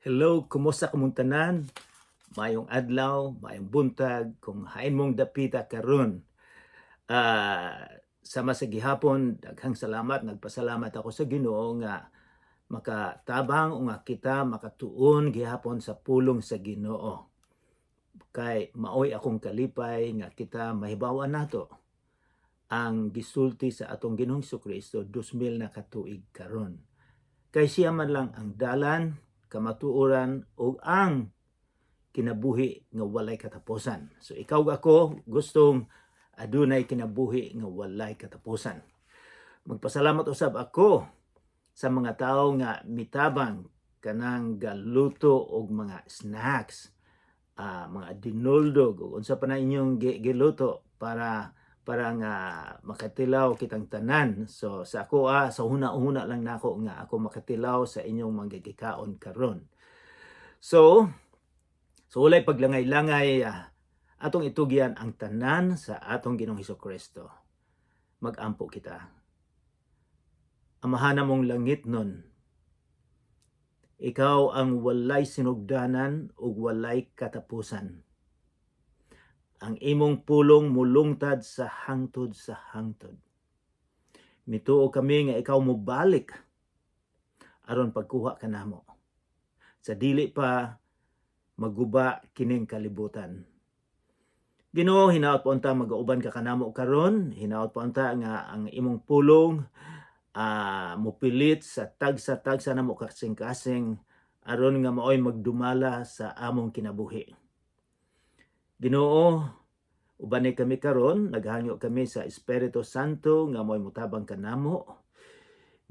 Hello, kumusta kamong tanan? Mayong adlaw, mayong buntag, kung hain mong dapita karon. Sama sa gihapon, daghang salamat, nagpasalamat ako sa Ginoo nga makatabang o nga kita makatuon gihapon sa pulong sa Ginoo. Kay maoy akong kalipay nga kita mahibawan nato ang gisulti sa atong Ginoong Kristo 2000 na katuig karon. Kay siya man lang ang dalan, kamatuoran ug ang kinabuhi nga walay katapusan. So ikaw ako gustong adunay kinabuhi nga walay katapusan. Magpasalamat usab ako sa mga tao nga mitabang kanang galuto og mga snacks, mga dinoldog ug unsa pa na inyong giluto para nga makatilaw kitang tanan. So sa ako sa huna-huna lang nako nga ako makatilaw sa inyong mga gikaon karon. So walay paglangay-langay, atong itugyan ang tanan sa atong Ginoong Hesukristo. Mag-ampo kita. Amahan mong langit nun, ikaw ang walay sinugdanan ug walay katapusan. Ang imong pulong mulungtad sa hangtod sa hangtod. Mituo kami nga ikaw mobalik aron pagkuha kanamo. Sa dili pa maguba kining kalibutan. Ginoo, hinaot po unta magauban ka kanamo karon, hinaot po unta nga ang imong pulong mupilit sa tagsa-tagsa namo kasing-kasing aron nga maoy magdumala sa among kinabuhi. Ginoo, uban kami karon, naghangyo kami sa Espiritu Santo nga mo'y mutabang kanamo.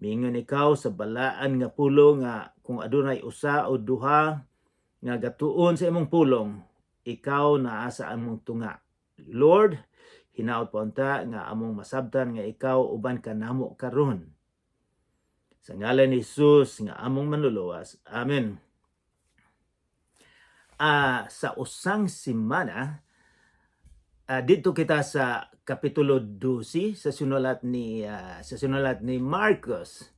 Miingon ikaw sa balaan nga pulong nga kung adunay usa o duha nga gatuon sa imong pulong, ikaw naa sa among tunga. Lord, hinaot po unta nga among masabtan nga ikaw uban kanamo karon. Sa ngalan ni Jesus nga among manluluwas. Amen. Sa usang semana, dito kita sa kapitulo 12 sa sinulat ni Marcos.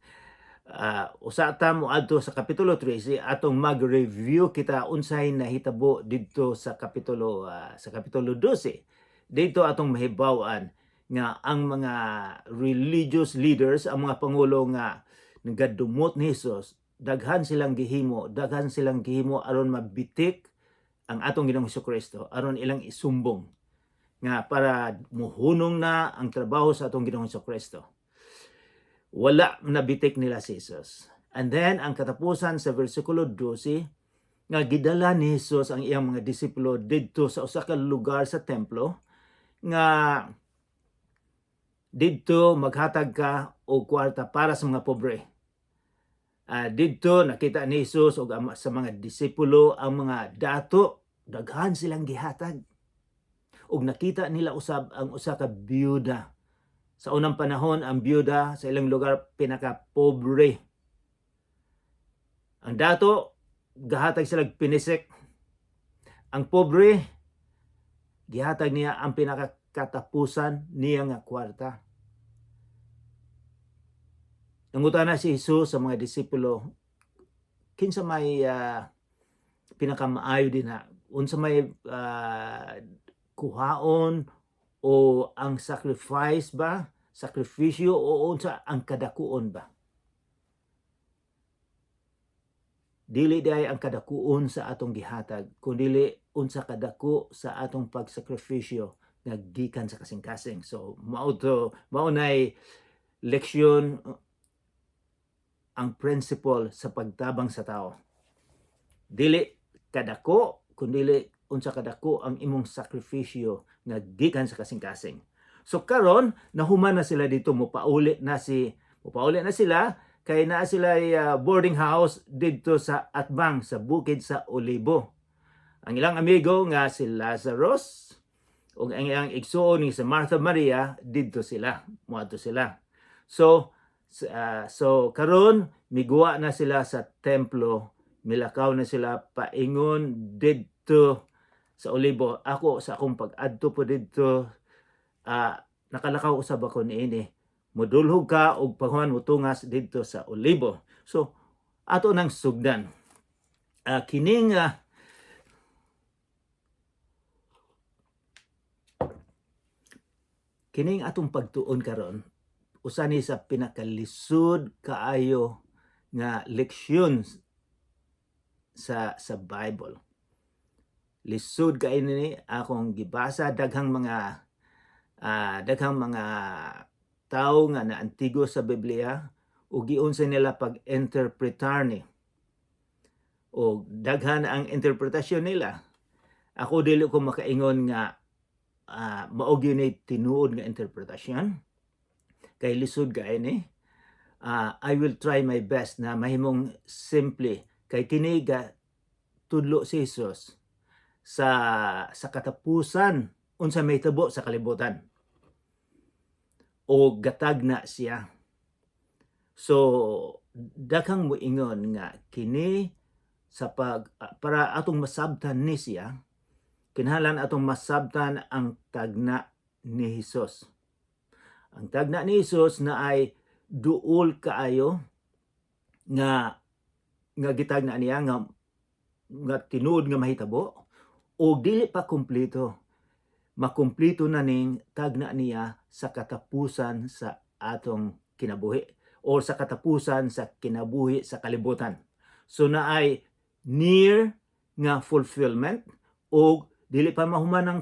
Usa ta moadto sa kapitulo 13 atong mag-review kita unsay nahitabo dito sa kapitulo 12. Dito atong mahibaw-an nga ang mga religious leaders, ang mga pangulo nga nagadumot ni Jesus, daghan silang gihimo aron mabitik ang atong Ginoong Hesukristo, aron ilang isumbong nga para muhunong na ang trabaho sa atong Ginoong Hesukristo. Wala nabitik nila si Jesus. And then, ang katapusan sa versikulo 12, nga gidala ni Jesus ang iyang mga disipulo didto sa usa ka lugar sa templo, nga didto maghatag ka og kwarta para sa mga pobre. Didto nakita ni Jesus og sa mga disipulo ang mga dato, daghan silang gihatag. Og nakita nila usab ang usa ka byuda. Sa unang panahon, ang byuda sa ilang lugar pinaka-pobre. Ang dato, gahatag sila pinisik. Ang pobre, gihatag niya ang pinakakatapusan niya nga kwarta. Nangutana si Jesus sa mga disipulo, kinsa may pinakamaayo din na, unsa may kuhaon o ang sacrifice ba, sakripisyo o unsa ang kadakuon ba? Dili diay ang kadakuon sa atong gihatag, kundi unsa kadako sa atong pagsakripisyo nga gikan sa kasing-kasing. So mao nay leksyon ang principle sa pagtabang sa tao. Dili kadako, kundi unsa kadako ang imong sakripisyo nga gikan sa kasing-kasing. So karon nahuman na sila dito, mupauli na sila kay naa sila boarding house didto sa atbang sa bukid sa Olibo. Ang ilang amigo nga si Lazarus ug ang ilang igsuon ni si Martha Maria didto sila, moadto sila. So karon miguwa na sila sa templo, milakaw na sila paingon didto sa Olibo. Ako sa akong pag-adto po didto, nakalakaw usab ako niini. Modulhog ka og paghuman mo tungas didto sa Olibo. So ato nang sugdan. kining atong pagtuon karon usa ni sa pinakalisod kaayo nga leksyon sa Bible. Lisod kay ni akong gibasa daghang mga tao nga naantigo sa Biblia ug giunsa nila pag-interpretar ni. O daghan ang interpretasyon nila. Ako dili ko makaingon nga mao gyud ni tinuod nga interpretasyon kay lisod kay ni. I will try my best na mahimong simple kay kini tudlo si Jesus sa katapusan unsa may tabo sa kalibutan o gatag na siya. So daghang moingon nga kini sa para atong masabtan ni siya, kinahanglan atong masabtan ang tagna ni Jesus. Ang tagna ni Jesus na ay duol kaayo nga gitagna niya nga tinuod nga mahitabo o dili pa kumpleto. Makumpleto na ning tagna niya sa katapusan sa atong kinabuhi o sa katapusan sa kinabuhi sa kalibutan. So na ay near nga fulfillment o dili pa mahuman ng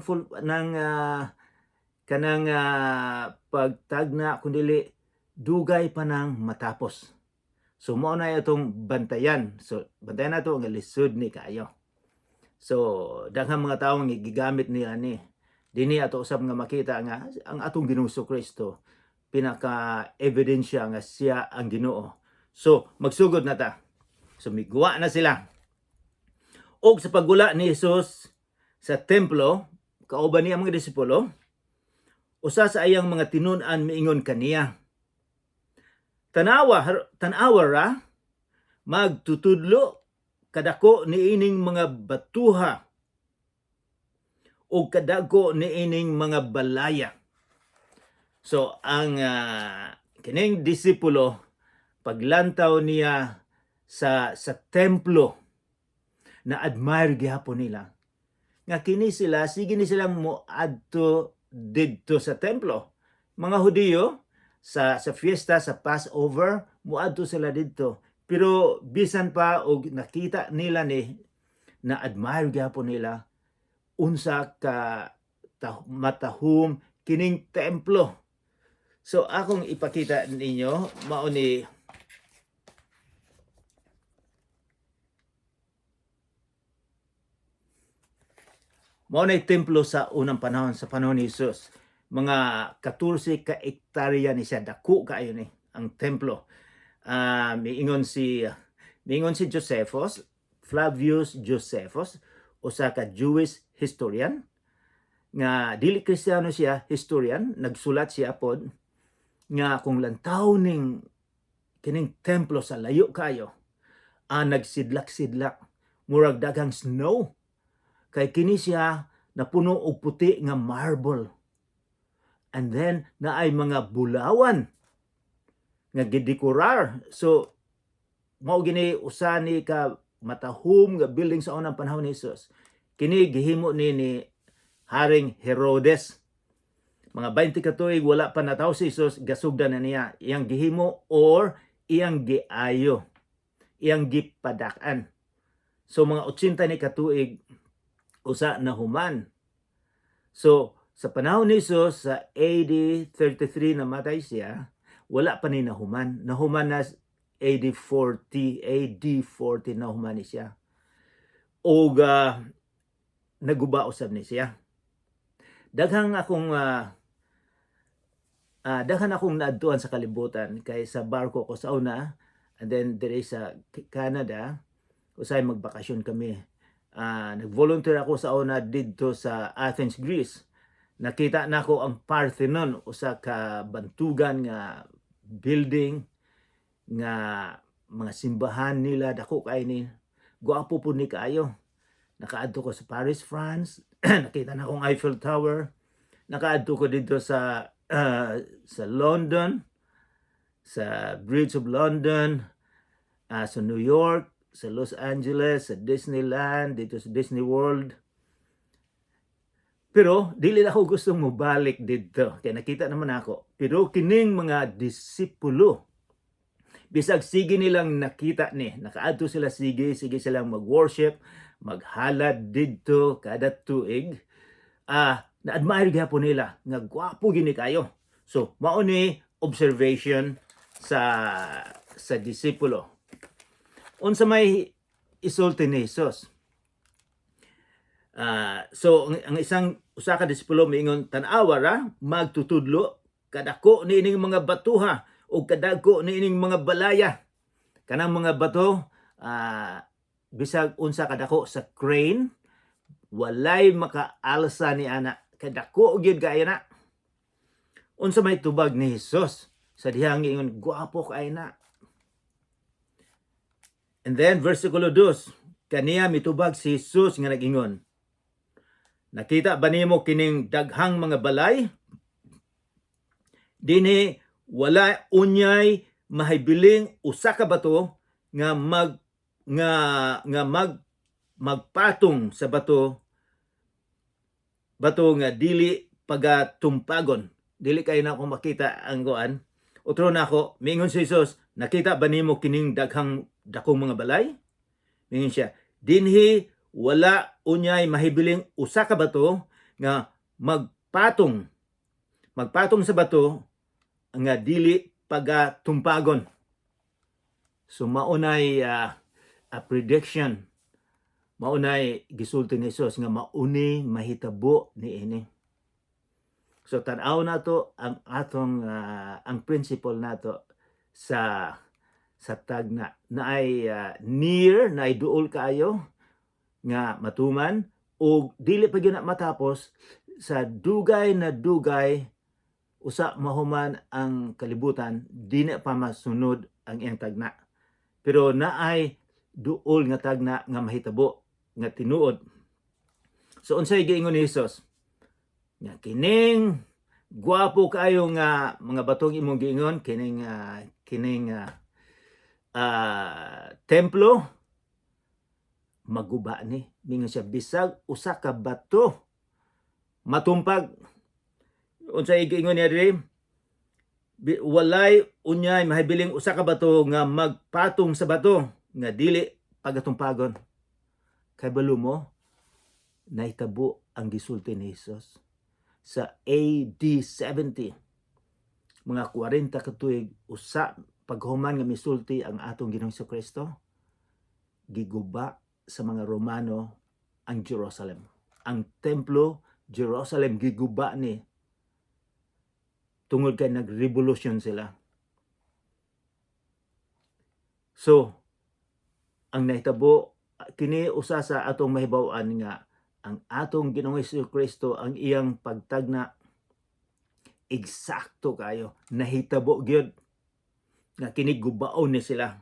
kanang pagtagna kundi dugay pa nang matapos. So mao na itong bantayan. So bantayan nato nga lisod ni kaayo. So daghang mga tawo nga gigamit nila ni dinhi ato usab nga makita nga ang atong Ginoong Kristo pinaka-ebidensya nga siya ang Ginoo. So magsugod na ta. So migwa na sila. Og sa paggula ni Jesus sa templo, kauban niya mga disipulo, usa sa ayang mga tinun-an miingon kaniya, tanawa ra magtutudlo kadako niining mga batuha o kadako niining mga balaya. So ang kining disipulo paglantaw niya sa templo na admire gyapon nila nga kini sila sige ni silang moadto didto sa templo. Mga Hudiyo sa fiesta sa Passover moadto sila didto. Pero bisan pa og nakita nila ni na admire gyapon nila unsa ka matahom kining templo. So akong ipakita ninyo mao ni templo sa unang panahon, sa panahon ni Jesus. Mga 14 ka hektarya ni siya, dako kaayo ni ang templo. Miingon si Josephus, Flavius Josephus, usa ka Jewish historian nga dili Kristiyano siya, historian, nagsulat siya pod nga kung lantaw ning kining templo sa layo kayo, nagsidlak-sidlak murag daghang snow kay kini siya napuno og puti nga marble. And then naay mga bulawan nga gidekorar. So mao gini usa ni ka matahom nga building sa unang panahon ni Jesus. Kini gihimo ni Haring Herodes. Mga 20 ka tuig wala pa natawo si Jesus, gasugdan na niya iyang gihimo or iyang giayo, iyang gipadak-an. So mga 80 ni katuig usa na human. So sa panahon ni Jesus sa AD 33 namatay siya, wala pa ni nahuman. Nahuman na AD 40 nahuman ni siya. Og naguba usab ni siya. Daghang akong naadtuan sa kalibutan kay sa barko ko sa una, and then dire sa Canada usay magbakasyon kami. Nag-volunteer ako sa una didto sa Athens, Greece. Nakita nako ang Parthenon, usa ka bantugan nga building nga mga simbahan nila, dako kay ni guwapo pud ni kaayo. Nakaadto ko sa Paris, France. Nakita na akong Eiffel Tower. Nakaadto ko dito sa London, sa Bridge of London, sa New York, sa Los Angeles, sa Disneyland, dito sa Disney World. Pero dili na ako gustong mobalik dito, kaya nakita naman ako. Pero kining mga disipulo, bisag sige nilang nakita ni, nakaadto sila sige silang mag-worship, maghalad dito kada tuig. Na-admire gyapon nila nga gwapo gini kayo. So mao ni observation sa disipulo. Unsa may isulti ni Jesus? So ang isang usa ka disipulo miingon, tan-awa ra magtutudlo kadako niining mga batuha o kadako niining mga balaya. Kanang mga bato bisag unsa kadako sa crane, walay makaalsa ni ana, kadako gyud kaayo na. Unsa may tubag ni Jesus sa dihang ingon, gwapo kaayo na. And then versikulo 2, kaniya mitubag si Jesus nga nag-ingon, nakita ba nimo kining daghang mga balay? Dinhi wala unyay mahibiling usa ka bato nga magpatong sa bato nga dili pagatumpagon. Dili kayo na ako makita ang goan. Utro na ako, mingon si Jesus, nakita ba nimo kining daghang dakong mga balay? Mingon siya, dinhi wala unyay mahibiling usa ka bato nga magpatong sa bato nga dili pagatumpagon. So maunay prediction, maunay gisulti ni Jesus nga mauni mahitabo niini. So tan-aw nato ang atong ang principle nato sa tagna naay near, naay duol kaayo nga matuman o dili pa gyud na matapos sa dugay na dugay usa mahuman ang kalibutan, dili pa masunod ang iyang tagna. Pero naay duol nga tagna nga mahitabo nga tinuod. So unsay giingon ni Jesus? Nga kining gwapo kayo nga mga batong imong giingon, kining templo maguba ni. Mingon siya, bisag usa ka bato matumpag. Unsay giingon niya diri? Walay unyay mahibiling usa ka bato nga magpatong sa bato nga dili pagatumpagon. Kay balo mo nahitabo ang gisulti ni Jesus sa AD 70, mga 40 ka tuig, usa paghuman nga misulti ang atong Ginoong Jesucristo, giguba sa mga Romano ang Jerusalem. Ang templo Jerusalem giguba ni tungod kay nagrevolusyon sila. So ang nahitabo kini usa sa atong mahibaw-an nga ang atong Ginoong Jesucristo ang iyang pagtagna eksakto kayo, nahitabo gyud nga kini gubaon ni sila.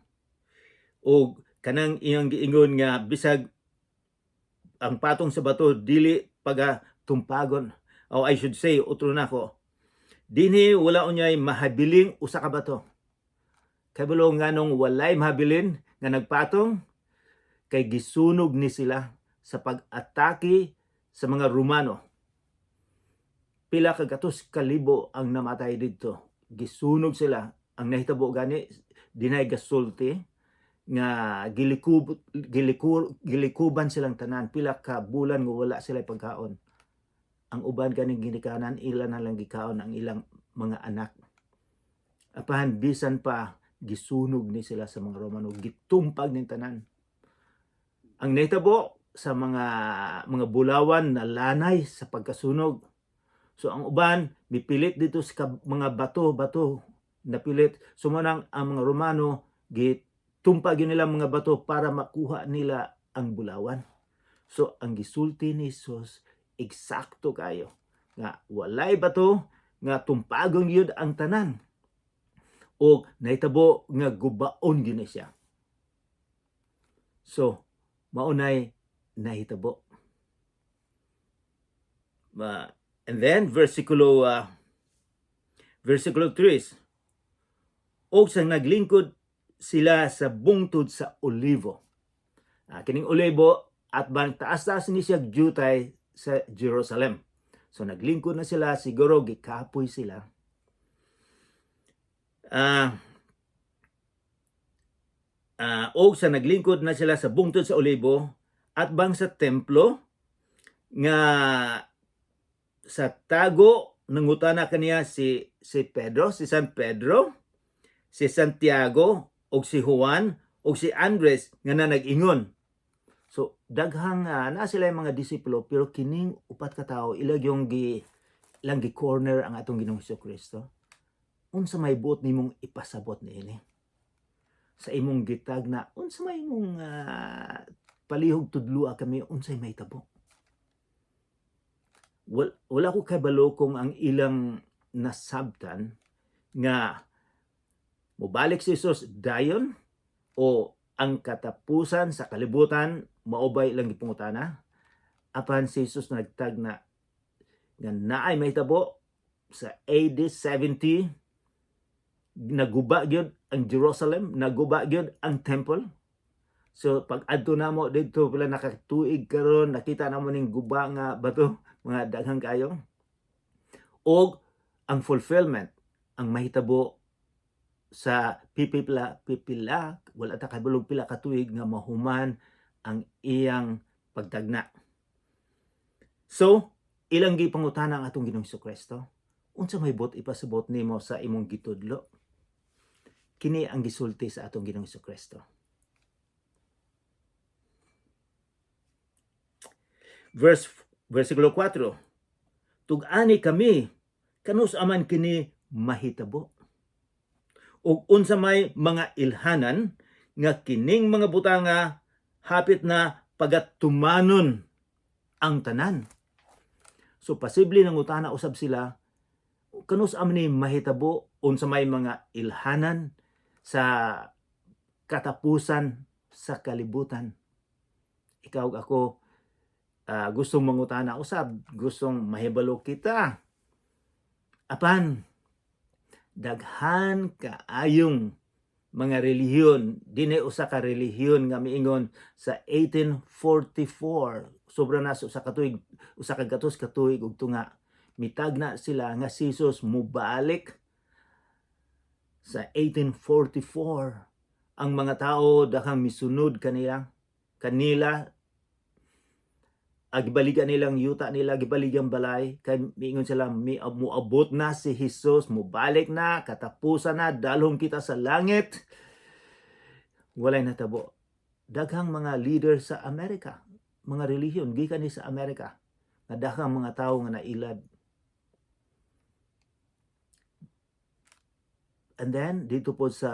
O kanang iyang giingon nga bisag ang patong sa bato dili pagatumpagon. O I should say, utro na ko, dinhi wala unyay mahabiling usa ka bato. Kay bulo nganong walay mahabilin nga nagpatong, kay gisunog ni sila sa pag-atake sa mga Romano. Pila ka gatos kalibo ang namatay dito. Gisunog sila. Ang nahitabo gani dinay gasulti nga gilikuban silang tanan. Pila ka bulan nga wala sila pagkaon. Ang uban kaning ginikanan, ila na lang gikaon ang ilang mga anak. Apahan bisan pa gisunog ni sila sa mga Romano, gitumpag ning tanan. Ang nahitabo sa mga bulawan na lanay sa pagkasunog. So ang uban mipilit dito sa mga bato napilit. Sumanang ang mga Romano gitumpag nila mga bato para makuha nila ang bulawan. So ang gisulti ni Jesus eksakto kayo nga walay bato nga tumpagon gyud ang tanan. O nahitabo nga gubaon gyud siya. So maunay nahitabo. And then versikulo 3, o sang naglingkod sila sa bungtod sa olivo. Kining Olibo at bang taas-taas ni siya jutay sa Jerusalem. So naglingkod na sila, siguro gikapoy sila. O sa naglingkod na sila sa bungtod sa Olibo at bang sa templo nga sa tago nangutana kaniya si Pedro, si San Pedro, si Santiago o si Juan o si Andres nga na nag-ingon. So daghang na sila yung mga disipulo pero kining upat ka tawo ilang yung ilang gi-corner ang atong Ginoong Jesucristo. Unsa may buot nimong ipasabot niini? Sa imong gitag na unsa may imong palihog tudloa kami unsay may tabo. Wala ko kabalo kung ang ilang nasabtan nga mobalik si Jesus dayon o ang katapusan sa kalibutan maubay lang gipungutana apan si Jesus nagtag na nga naay mahitabo sa AD 70 naguba gyud ang Jerusalem, naguba gyud ang temple. So pag adto namo didto pila nakatuig karon nakita namo ning guba nga bato mga daghang kayo. Og ang fulfillment ang mahitabo sa pipila wala ta kabulog pila ka tuig nga mahuman ang iyang pagtagna. So ilang gipangutana ang atong Ginoong Jesucristo? Unsa may bot ipasabot nimo sa imong gitudlo? Kini ang gisulti sa atong Ginoong Jesucristo. Versikulo 4. Tug-ani kami kanus aman kini mahitabo. Ug unsa may mga ilhanan nga kining mga butanga hapit na pagatumanon ang tanan. So posible nangutana usab sila kanus aman ni mahitabo unsa may mga ilhanan sa katapusan sa kalibutan. Ikaw ug ako gustong mangutana usab, gustong mahibalo kita. Apan daghan kaayong mga relihiyon, dinay usa ka relihiyon nga miingon sa 1844 sobra na sa katuig, usa ka gatos katuig ug tunga mitagna sila nga si Jesus mubalik sa 1844. Ang mga tao daghang misunod kanila gibaligan nilang yuta nila, gibaligan balay kay miingon sila muabot na si Jesus, mubalik na, katapusan na, dalhom kita sa langit. Walay natabo. Daghang mga leader sa Amerika, mga relihiyon gikan ni sa Amerika, nga daghang mga tawo nga nailad. And then dito po sa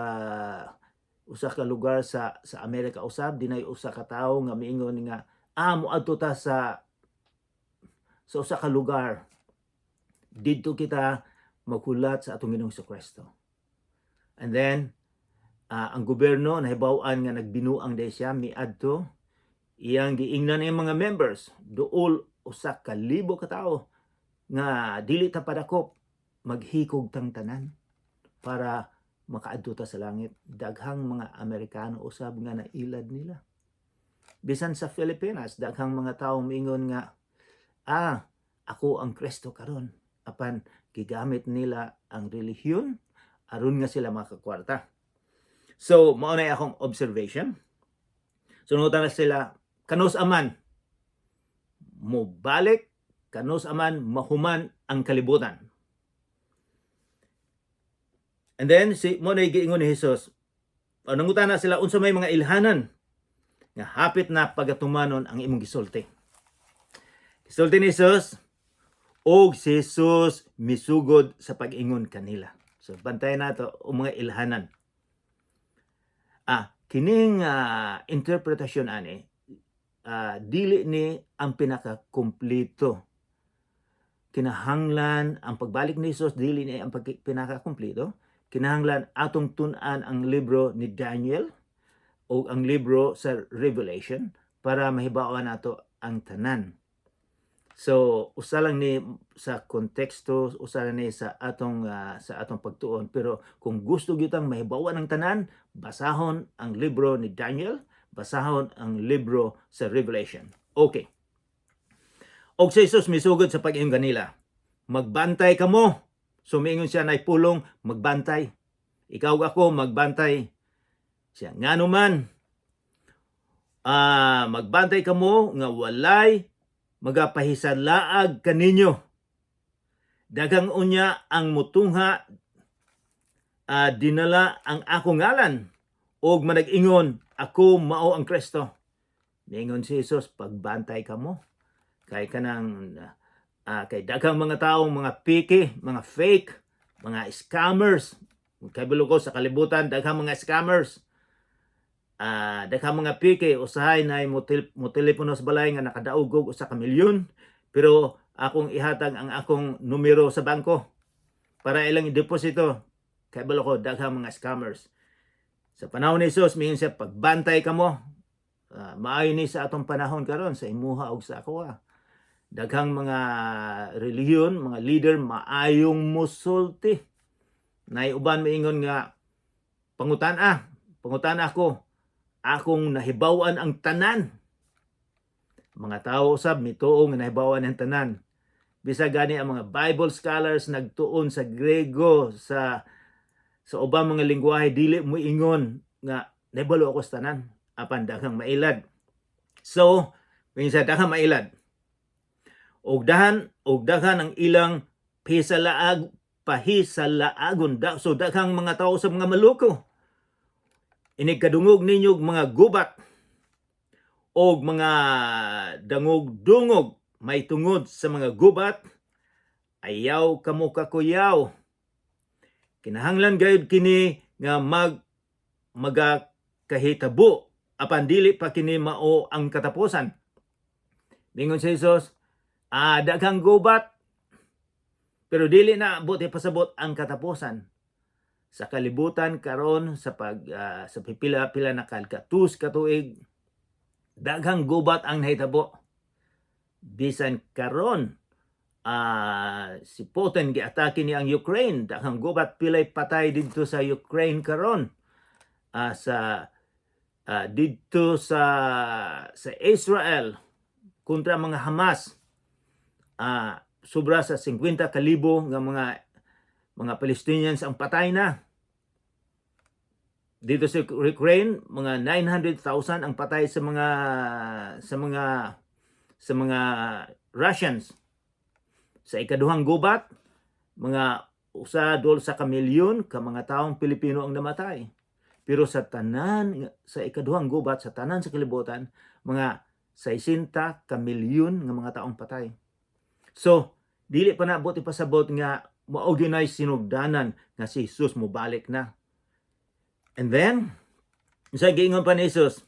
usa ka lugar sa Amerika usab dinay usa ka tawo nga miingon nga moadto ta sa usa ka lugar didto kita maghulat sa atong Ginoong Jesucristo. And then ang gobyerno nahibaw-an nga nagbinuang day siya miadto iyang giingnan ang mga members duol usa ka libo ka tawo nga dili ta padakop maghikog tang tanan para makaadto ta sa langit. Daghang mga Amerikano usab nga nailad nila. Bisan sa Pilipinas, daghang mga tawo miingon nga, ako ang Kristo karon. Apan gigamit nila ang relihiyon aron nga sila makakwarta. So, mao na akong observation. Sunutan na sila, kanus aman mobalik, kanus aman mahuman ang kalibutan. And then mo na giingon ni Jesus, nangutana sila unsa may mga ilhanan nga hapit na pagatumanon ang imong gisulti. Gisulti ni Jesus, og si Jesus misugod sa pag-ingon kanila. So bantayan nato ang mga ilhanan. Kining interpretasyon ani dili ni ang pinaka-kumpleto. Kinahanglan ang pagbalik ni Jesus dili ni ang pinaka-kumpleto. Kinahanglan atong tun-an ang libro ni Daniel o ang libro sa Revelation para mahibawan nato ang tanan. So usa lang ni sa konteksto, usa lang ni sa atong pagtuon, pero kung gusto gyud mahibawan ang tanan, basahon ang libro ni Daniel, basahon ang libro sa Revelation. Okay. Og si Jesus misugod sa pag-ingon kanila, magbantay kamo. Sumingon siya na pulong, magbantay. Ikaw ako, magbantay. Siya, nga naman, magbantay kamo nga walay magapahisalaag kaninyo. Daghang unya ang mutungha, dinala ang akong ngalan, og manag-ingon, ako mao ang Kristo. Ningon si Jesus, pagbantay kamo. Kay kanang kay daghang mga taong mga piki, mga fake, mga scammers. Kay ko sa kalibutan, daghang mga scammers. Daghang mga piki, usahay na mo telepono sa balay nga nakadaugog usa ka milyon, pero akong ihatag ang akong numero sa bangko para ilang i-deposito. Kay ko daghang mga scammers. Sa panahon ni Jesus, mingon siya, pagbantay kamo. Maayo ni sa atong panahon karon sa imuha og sa ako. Daghang mga relihiyon, mga leader, maayong musulti. Naiuban maingon nga, pangutan ako, akong nahibawan ang tanan. Mga tao usab mituo nga nahibawan ang tanan. Bisa gani ang mga Bible scholars nagtuon sa Grego, sa ubang mga lingwahe, dili mo ingon nga nahibalo ako sa tanan, apan daghang mailad. So, minsan daghang mailad. Og daghan ang ilang pahisalaagon. So daghang mga tao sa mga maluko. Inigkadungog ninyo mga gubat og mga dangog-dungog may tungod sa mga gubat, ayaw kamo kakuyaw. Kinahanglan gayud kini nga magakahitabo apan dili pa kini mao ang katapusan. Mingon si Jesus, daghang gubat, pero dili na buti pasabot ang katapusan. Sa kalibutan karon sa sa pipila-pila na kalkatus katuig, daghang gubat ang nahitabo. Bisan karon si Putin giatake ni ang Ukraine, daghang gubat, pilay patay didto sa Ukraine karon. Didto sa Israel kontra mga Hamas, sobra sa 50,000 nga mga Palestinians ang patay na. Dito sa Ukraine, mga 900,000 ang patay sa mga Russians. Sa ikaduhang gubat, mga 1-2 ka milyon ka mga taong Pilipino ang namatay. Pero sa ikaduhang gubat, sa tanan sa kalibutan, mga 60 ka milyon nga mga taong patay. So, dili pa na buti pasabot nga ma-organize sinugdanan nga si Jesus mobalik na. And then, sa giingon pa ni Jesus,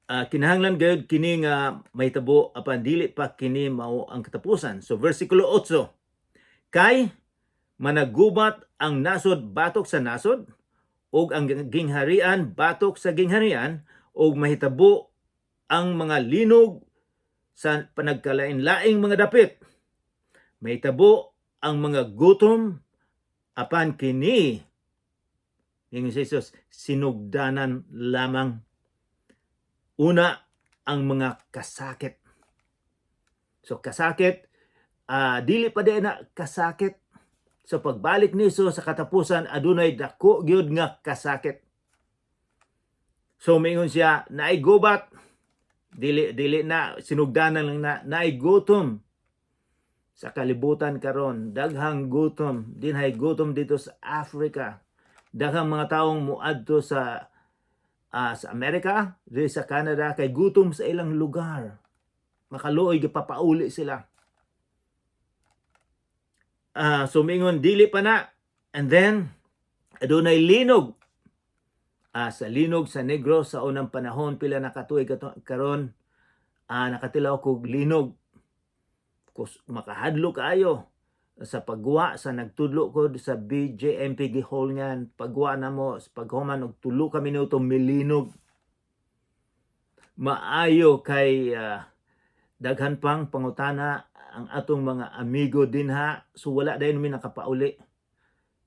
kinahanglan gayud kini nga mahitabo apan dili pa kini mao ang katapusan. So versikulo 8, kay managubat ang nasod batok sa nasod, og ang gingharian batok sa gingharian, og mahitabo ang mga linog sa panagkalain-laing mga dapit. Mahitabo ang mga gutom, apan kini, ingon si Jesus, sinugdanan lamang. Una, ang mga kasakit. So kasakit, dili pa din na kasakit. So pagbalik ni Jesus sa katapusan, adunay dako gyud nga kasakit. So mingon siya, naay gubat, dili na sinugdanan lang na, naay gutom. Sa kalibutan karon, daghang gutom, dinhay gutom dito sa Africa. Daghang mga taong muadto sa Amerika, dito sa Canada, kay gutom sa ilang lugar. Makaluoy gipapauli sila. So mingon dili pa na. And then adunay linog. Sa linog sa Negros sa unang panahon, pila na katuig karon, nakatilaw kog linog. Makahadlo kaayo sa pagwa sa nagtudlo ko sa BJMP gihol ngan, pagwa na mo paghuman og 3 ka minuto milinog. Maayo kay daghan pang pangutana ang atong mga amigo dinha, so wala dayon mi nakapauli.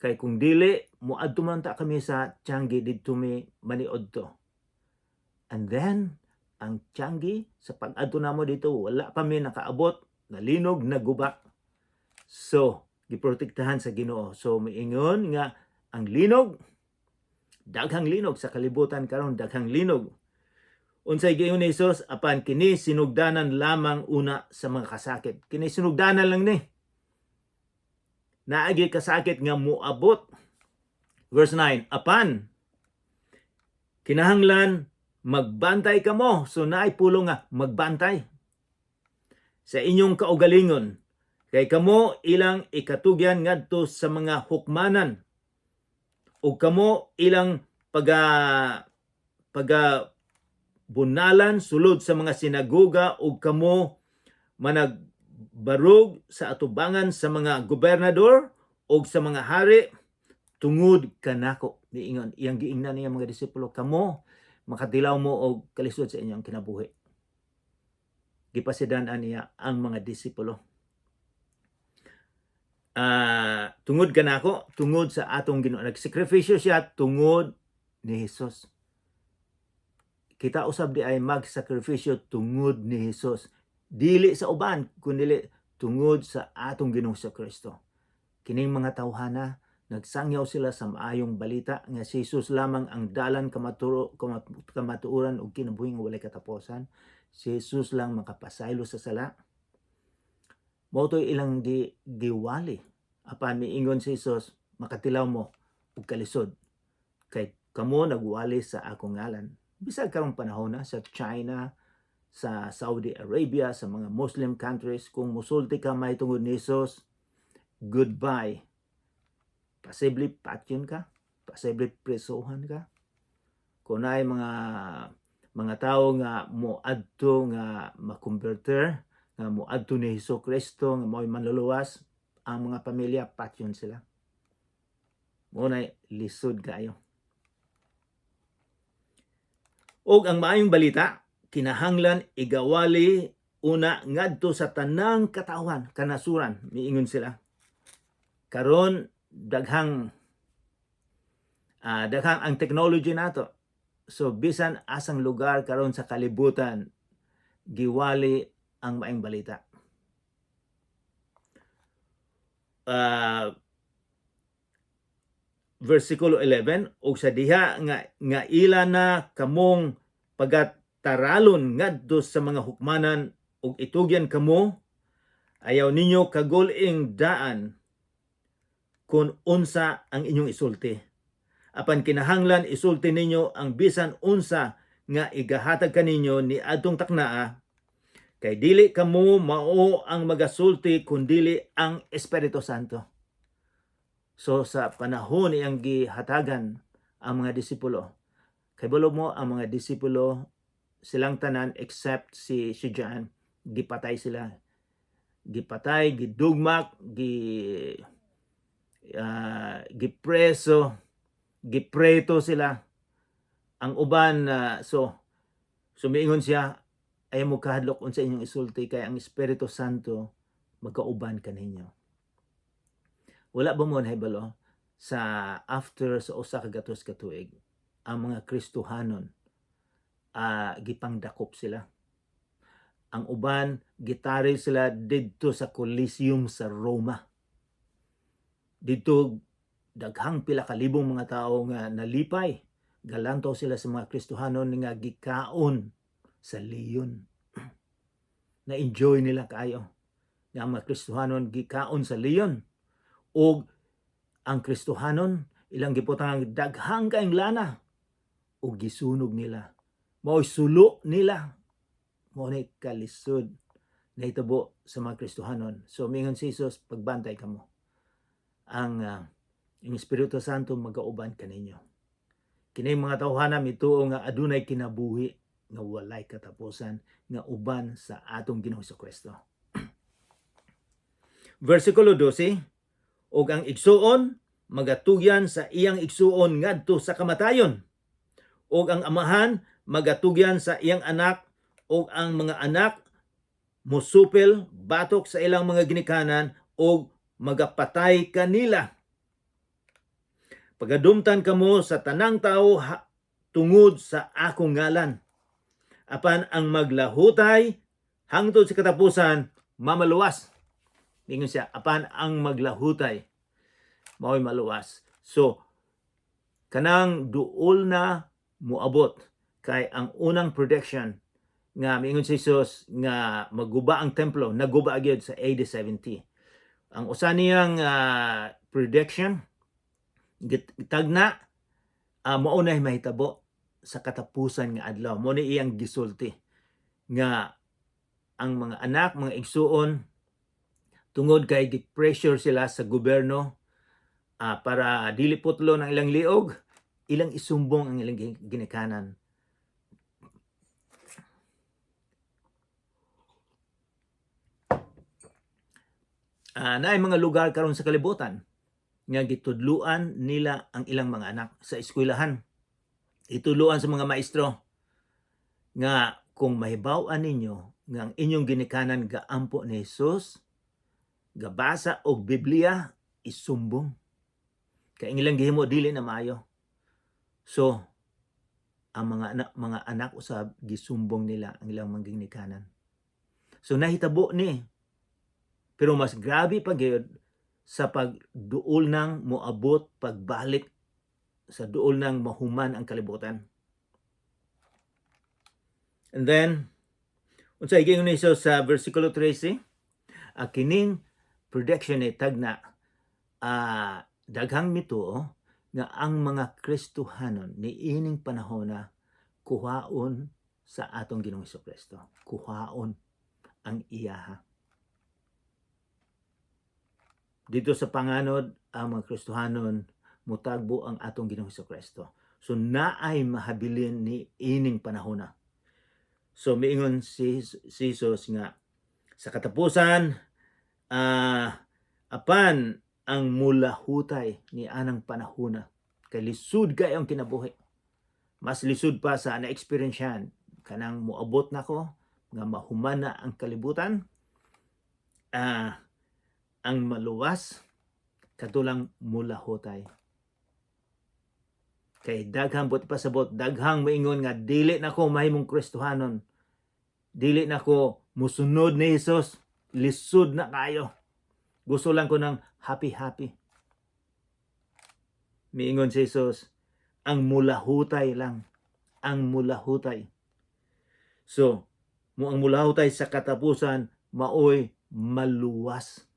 Kay kung dili muadto man ta kami sa Changi didto mi maniod to. And then ang Changi sa pag-adto namo dito wala pa mi nakaabot, nalinog na guba. So giprotektahan sa Ginoo. So miingon nga ang linog, daghang linog sa kalibutan karon, daghang linog. Unsay giingon ni Hesus, apan kini sinugdanan lamang una sa mga kasakit. Kini sinugdanan lang ni. Naagi kasakit nga moabot. Verse 9, apan kinahanglan magbantay kamo. So naay pulong nga magbantay sa inyong kaugalingon. Kay kamo ilang ikatugyan ngadto sa mga hukmanan. O kamo ilang bunalan sulod sa mga sinagoga o kamo managbarog sa atubangan sa mga gobernador o sa mga hari tungod kanako. Niingon iyang giingnan niya mga disipulo, kamo makatilaw mo og kalisod sa inyong kinabuhi. Gipasidan-an niya ang mga disipulo. Tungod kanako, tungod sa atong Ginoo. Nagsakripisyo siya tungod ni Hesus. Kita usab di ay magsakripisyo tungod ni Hesus. Dili sa uban, kundi tungod sa atong Ginoo sa Kristo. Kining mga tawhana, nagsangyaw sila sa maayong balita nga si Hesus lamang ang dalan kamatuoran ug kinabuhi nga walay katapusan. Si Hesus lang makapasaylo sa sala. Mao to'y ilang giwali. Apan miingon si Hesus, makatilaw mo ug kalisod. Kay kamo nagwali sa akong ngalan. Bisag karong panahon na sa China, sa Saudi Arabia, sa mga Muslim countries, kung musulti ka may tungod ni Hesus, goodbye. Posible patyon ka, posible presohan ka. Kung ay mga tao nga moadto nga makonverter, nga moadto ni Hesukristo, nga mo'y manluluwas, ang mga pamilya patyon sila. Muna lisod kayo. Og ang maayong balita, kinahanglan igawali una ngadto sa tanang katawhan, kanasuran, miingon sila. Karon daghang ang technology nato. So bisan asang lugar karon sa kalibutan giwali ang maayong balita. Versikulo 11, og sa diha nga ila na kamong pagataralon ngadto sa mga hukmanan ug itugyan kamo, ayaw ninyo kaguling daan kung unsa ang inyong isulti. Apan kinahanglan isulti ninyo ang bisan unsa nga igahatag kaninyo ni adtong taknaa, kay dili kamo mao ang magasulti kundili ang Espiritu Santo. So sa panahon iyang gihatagan ang mga disipulo, kay bulo mo ang mga disipulo silang tanan except si John, gipatay sila. Gipatay, gidugmak, gipreso, gipreto sila. Ang uban so miingon siya, ay mo kahadlok unsa inyong isulti kay ang Espiritu Santo magkauban kaninyo. Wala ba mo nahibalo sa after sa usa ka gatos ka tuig ang mga Kristohanon gipangdakop sila. Ang uban gitari sila didto sa Coliseum sa Roma. Dito daghang pila ka libong mga tao nga nalipay. Galantaw sila sa mga Kristohanon nga gikaon sa leon. Na-enjoy nila kayo. Nga ang mga Kristohanon gikaon sa leon. O ang Kristohanon ilang giputang daghang kaing lana o gisunog nila. Mao'y sulo nila. Mao'y kalisod na hitabo sa mga Kristohanon. So mingon si Jesus, pagbantay kamo. Ang Espiritu Santo magauban kaninyo. Kining mga tawhana mituo nga adunay kinabuhi nga walay katapusan nga uban sa atong Ginoo Kristo. Versikulo 12, og ang igsuon magatugyan sa iyang igsuon ngadto sa kamatayon. Og ang amahan magatugyan sa iyang anak, og ang mga anak musupil batok sa ilang mga ginikanan og magapatay kanila. Pagadumtan kamo sa tanang tao tungod sa akong ngalan. Apan ang maglahutay hangtod sa katapusan mamaluwas. Ingon siya, apan ang maglahutay mao'y maluwas. So kanang duol na moabot kay ang unang prediction nga miingon si Jesus nga maguba ang templo, naguba gyud sa AD 70. Ang usa niyang prediction gitagna mao nay mahitabo sa katapusan nga adlaw. Mo ni iyang gisulti nga ang mga anak, mga igsuon tungod kay gi-pressure sila sa gobyerno para dili putlo ng ilang liog, ilang isumbong ang ilang ginikanan. Naay mga lugar karon sa kalibutan nga gitudluan nila ang ilang mga anak sa eskwelahan. Ituluan sa mga maestro nga kung mahibaw-an ninyo nga ang inyong ginikanan gaampo ni Jesus, gabasa og Biblia, isumbong. Kay ang ilang gihimo dili na maayo. So ang mga anak usab gisumbong nila ang ilang mga ginikanan. So nahitabo ni. Pero mas grabe pa gyud sa pagduol nang moabot pagbalik sa duol nang mahuman ang kalibutan. And then unsa giingon ni Jesus sa versikulo 13, kining prediction ni tagna daghang mituo nga ang mga Kristohanon niining panahon na kuhaon sa atong Ginoong Hesukristo. Kuhaon ang iyaha. Dito sa panganod ang mga Kristohanon mutagbo ang atong Ginoong Hesukristo. So naay mahabilin ni ining panahon na. So miingon si Jesus nga sa katapusan apan ang mulahutay ni anang panahona kay lisud kay ang kinabuhi. Mas lisud pa sa na-experiencehan kanang moabot nako nga mahuman na ang kalibutan. Ang maluwas katulang mulahutay. Kay daghang buti pasabot, daghang maingon nga dili nako mahimong Kristohanon. Dili nako musunod ni Jesus, lisud na kayo. Gusto lang ko ng happy. Miingon si Jesus, ang mulahutay lang. Ang mulahutay. So, ang mulahutay sa katapusan, maoy maluwas.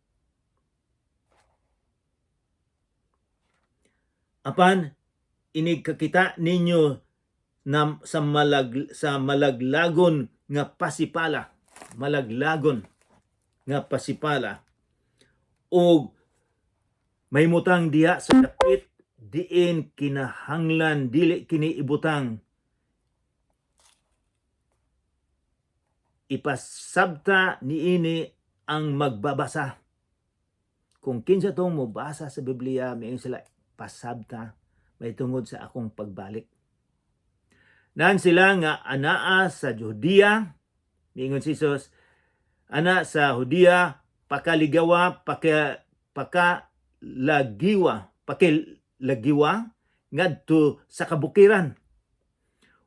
Apan, inig kakita ninyo na sa malaglagon nga pasipala. Malaglagon nga pasipala. O mahimutang diha sa dapit diin kinahanglan dili kini ibutang. Ipasabta niini ang magbabasa. Kung kinsa tong mobasa sa Biblia, may sila pasabta may tungod sa akong pagbalik. Nan sila nga anaa sa Judea, miingon si Jesus, ana sa Judea, pakaligawa, pakilagiwa ngadto sa kabukiran.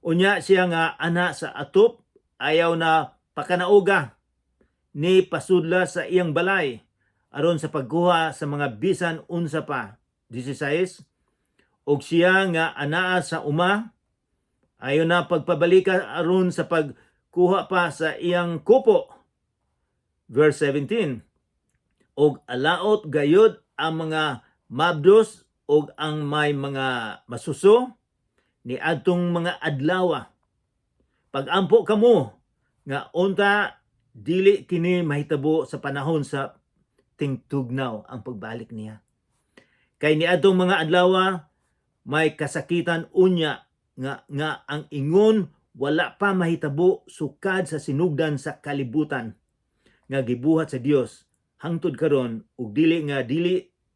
Unya siya nga ana sa atop, ayaw na pakanauga ni pasudla sa iyang balay aron sa pagkuha sa mga bisan unsa pa. 16, og siya nga anaa sa uma, ayaw na pagpabalika aron sa pagkuha pa sa iyang kupo. Verse 17, og alaot gayud ang mga mabdos og ang may mga masuso ni adtong mga adlawa. Pagampo kamo nga unta dili kini mahitabo sa panahon sa tingtugnaw ang pagbalik niya. Kay niadtong mga adlaw may kasakitan unya nga ang ingon wala pa mahitabo sukad sa sinugdan sa kalibutan nga gibuhat sa Dios hangtod karon ug dili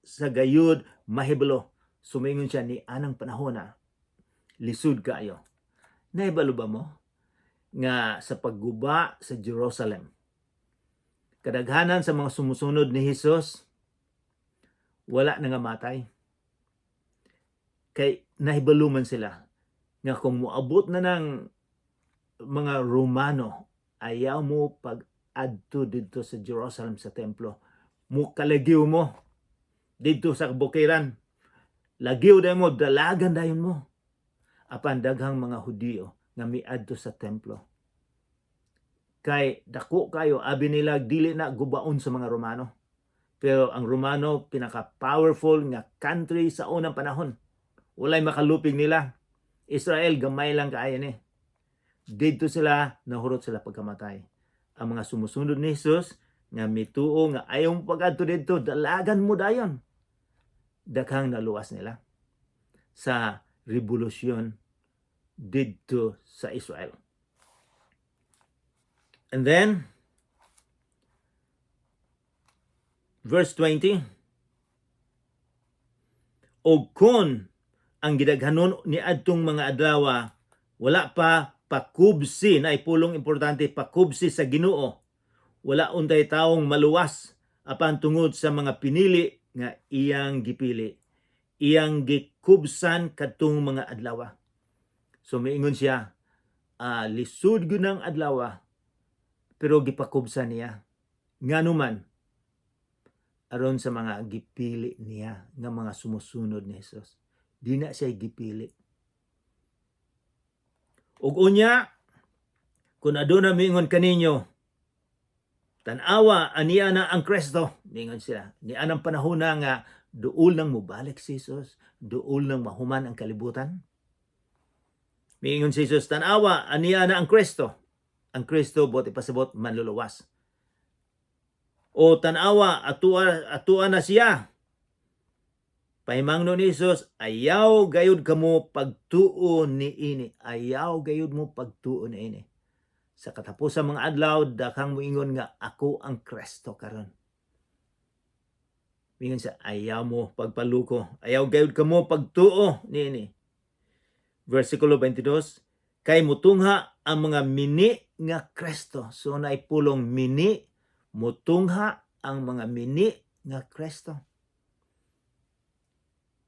sa gayud mahibalo. Sumingon siya ni anang panahon na lisud kaayo. Nahibalo ba mo nga sa pagguba sa Jerusalem, kadaghanan sa mga sumusunod ni Jesus wala na nga matay. kay nahibaluman sila nga kung moabot na ng mga Romano, ayaw mo pag-adto dito sa Jerusalem sa templo. Kalagyo mo dito sa kabukiran. Lagyo dayon mo, dalagan dayon mo. Apan daghang mga Hudiyo nga miadto sa templo. Kay dako kayo, abi nila dili na gubaon sa mga Romano. Pero ang Romano, pinaka-powerful nga country sa unang panahon. Walay makalupig nila. Israel, gamay lang kaya ni. Dito sila, nahurot sila pagkamatay. Ang mga sumusunod ni Jesus, nga mituo, nga ayaw pag-adto dito, dalagan mo dayon. Daghang naluwas nila sa revolusyon dito sa Israel. And then, verse 20, o kun ang gidaghanon ni adtong mga adlaw, wala pa pakubsi, na ipulong importante, pakubsi sa Ginoo. Wala untay taong maluwas apan tungod sa mga pinili nga iyang gipili. Iyang gikubsan kadtong mga adlaw. So miingon siya, lisod gyud ang adlaw, pero gipakubsan niya. Nganuman aron sa mga gipili niya nga mga sumusunod ni Jesus. Di na siya gipili. Ug unya, kung aduna miingon kaninyo, tanawa aniya na ang Kristo, miingon sila. Ni anang panahon na nga duol nang mubalik si Jesus, duol nang mahuman ang kalibutan. Miingon si Jesus, tanawa aniya na ang Kristo. Ang Kristo bot ipasabot manluluwas. O tanawa atua na siya. Pahimangno ni Jesus, ayaw gayud kamo pagtuo ni ini. Ayaw gayud mo pagtuo ni ini. Sa katapusan mga adlaw, daghang moingon nga ako ang Kristo karon. Mingon siya, ayaw mo pagpaluko. Ayaw gayud kamo pagtuo ni ini. Versikulo 22, kay mutungha ang mga mini nga Kristo. So naipulong mini, mutungha ang mga mini nga Kristo.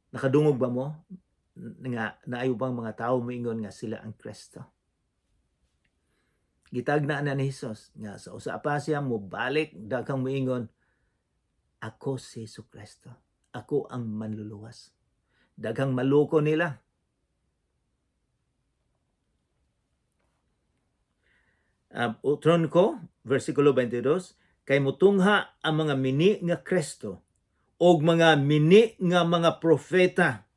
Nakadungog ba mo nga naayo bang mga tao moingon nga sila ang Kristo? Gitagna na ni Jesus nga sa usa pa siya mobalik, daghang moingon, ako si Jesucristo. Ako ang manluluwas. Daghang maluko nila. Utron ko, versikulo 22, kay mutungha ang mga mini nga Kristo og mga mini nga mga propeta,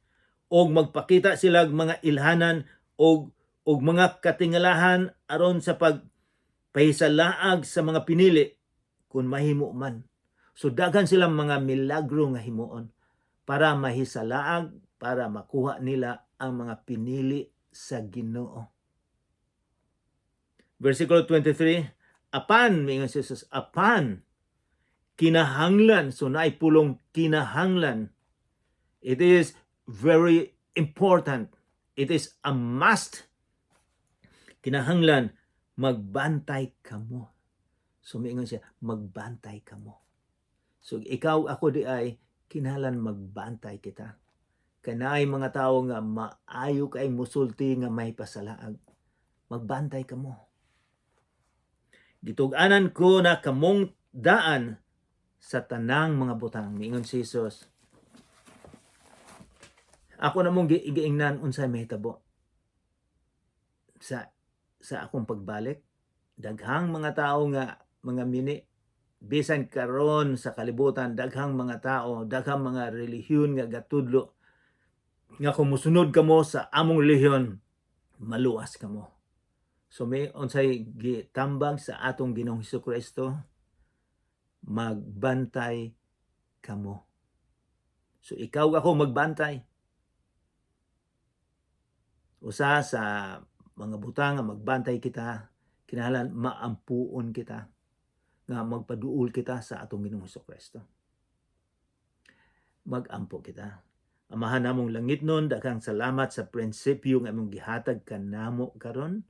og magpakita sila mga ilhanan og mga katingalahan aron sa pagpahisalaag sa mga pinili kung mahimo man. So daghan silang mga milagro nga himuon para mahisalaag, para makuha nila ang mga pinili sa Ginoo. Versikulo 23, apan, mingon si Jesus, apan, kinahanglan, so naipulong kinahanglan. It is very important. It is a must. Kinahanglan, magbantay kamo. So miingon siya, magbantay kamo. So ikaw, ako di ay, kinahanglan magbantay kita. Kanay mga tao nga maayo kay musulti nga may pasalaag. Magbantay kamo. Gitug-anan ko na kamong daan sa tanang mga butang. Miingon si Jesus, ako na mong giingnan unsay mahitabo sa akong pagbalik. Daghang mga tao nga mga mini, bisan karon sa kalibutan, daghang mga tao, daghang mga relihiyon nga gatudlo nga kung musunod kamo sa among relihiyon, maluwas kamo. So may unsay gitambag sa atong Ginoong Jesucristo, magbantay kamo. So ikaw ako magbantay. Usa sa mga butang nga magbantay kita, kinahanglan maampuon kita, nga magpaduol kita sa atong Ginoong Jesucristo. Magampo kita. Amahan namong langitnon, daghang salamat sa prinsipyo nga imong gihatag kanamo karon.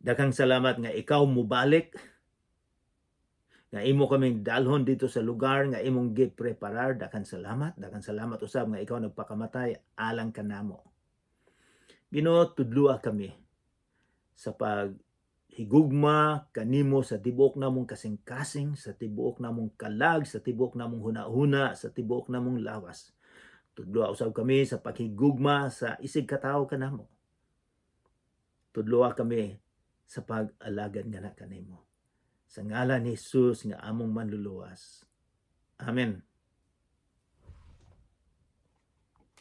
Daghang salamat nga ikaw mubalik, nga imo kaming dalhon dito sa lugar nga imong gi-preparar. Daghang salamat usab nga ikaw nagpakamatay alang kanamo. Ginoo, tudloa kami sa paghigugma kanimo sa tibuok namong kasing-kasing, sa tibuok namong kalag, sa tibuok namong hunahuna, sa tibuok namong lawas. Tudloa usab kami sa paghigugma sa isig katawo kanamo. Tudloa kami sa pag-alagad nga na kanimo. Sa ngalan ni Jesus nga among manluluwas. Amen.